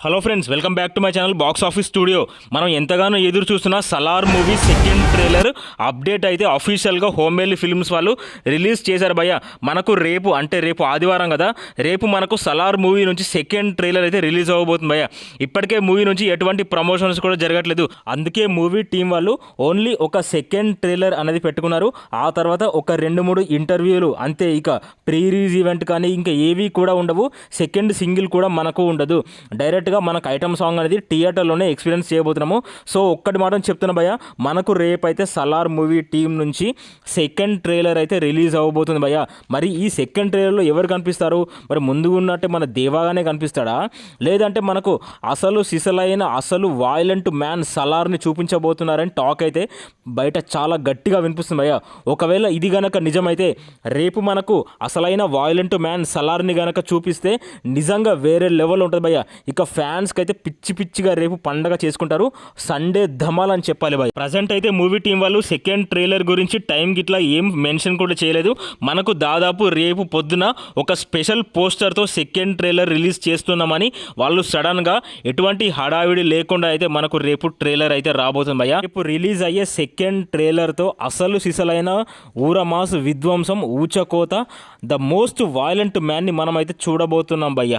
Hello friends, welcome back to my channel box office studio. మనం ఎంతగానో ఎదురు చూస్తున్న Salaar movie second trailer update అయితే అఫీషియల్గా హోమ్వేలీ ఫిల్మ్స్ వాళ్ళు రిలీజ్ చేశారు భయ్య. మనకు రేపు ఆదివారం కదా, రేపు మనకు సలార్ మూవీ నుంచి సెకండ్ ట్రైలర్ అయితే రిలీజ్ అవ్వబోతుంది భయ్య. ఇప్పటికే మూవీ నుంచి ఎటువంటి ప్రమోషన్స్ కూడా జరగట్లేదు. అందుకే మూవీ టీం వాళ్ళు ఓన్లీ ఒక సెకండ్ ట్రైలర్ అనేది పెట్టుకున్నారు. ఆ తర్వాత ఒక 2-3 ఇంటర్వ్యూలు అంతే. ఇక ప్రీ రిలీజ్ ఈవెంట్ కానీ ఇంకా ఏవి కూడా ఉండవు. సెకండ్ సింగిల్ కూడా మనకు ఉండదు. డైరెక్ట్గా మనకు ఐటమ్ సాంగ్ అనేది థియేటర్లోనే ఎక్స్పీరియన్స్ చేయబోతున్నాము. సో ఒక్కటి మాత్రం చెప్తున్నా భయ్య, మనకు రేపు అయితే సలార్ మూవీ టీం నుంచి సెకండ్ ట్రైలర్ అయితే రిలీజ్ అవ్వబోతుంది భయ్య. మరి ఈ సెకండ్ ట్రైలర్లో ఎవరు కనిపిస్తారు? మరి ముందు ఉన్నట్టే మన దేవాగానే కనిపిస్తాడా, లేదంటే మనకు అసలు సిసలైన అసలు వాయిలెంట్ మ్యాన్ సలార్ని చూపించబోతున్నారని టాక్ అయితే బయట చాలా గట్టిగా వినిపిస్తుంది భయ్య. ఒకవేళ ఇది గనక నిజమైతే రేపు మనకు అసలైన వాయిలెంట్ మ్యాన్ సలార్ని గనక చూపిస్తే నిజంగా వేరే లెవెల్ ఉంటుంది భయ్య. ఇక ఫ్యాన్స్కి అయితే పిచ్చిగా రేపు పండగ చేసుకుంటారు. సండే ధమాల్ అని చెప్పాలి భయ్య. ప్రజెంట్ అయితే మూవీ టీం వాళ్ళు సెకండ్ ట్రైలర్ గురించి టైం గిట్లా ఏం మెన్షన్ కూడా చేయలేదు. మనకు దాదాపు రేపు పొద్దున ఒక స్పెషల్ పోస్టర్తో సెకండ్ ట్రైలర్ రిలీజ్ చేస్తున్నామని వాళ్ళు సడన్గా ఎటువంటి హడావిడి లేకుండా అయితే మనకు రేపు ట్రైలర్ అయితే రాబోతుంది భయ్య. రేపు రిలీజ్ అయ్యే సెకండ్ ట్రైలర్తో అసలు సిసలైన ఊరమాస్ విధ్వంసం ఊచకోత ద మోస్ట్ వాయిలెంట్ మ్యాన్ని మనం అయితే చూడబోతున్నాం భయ్య.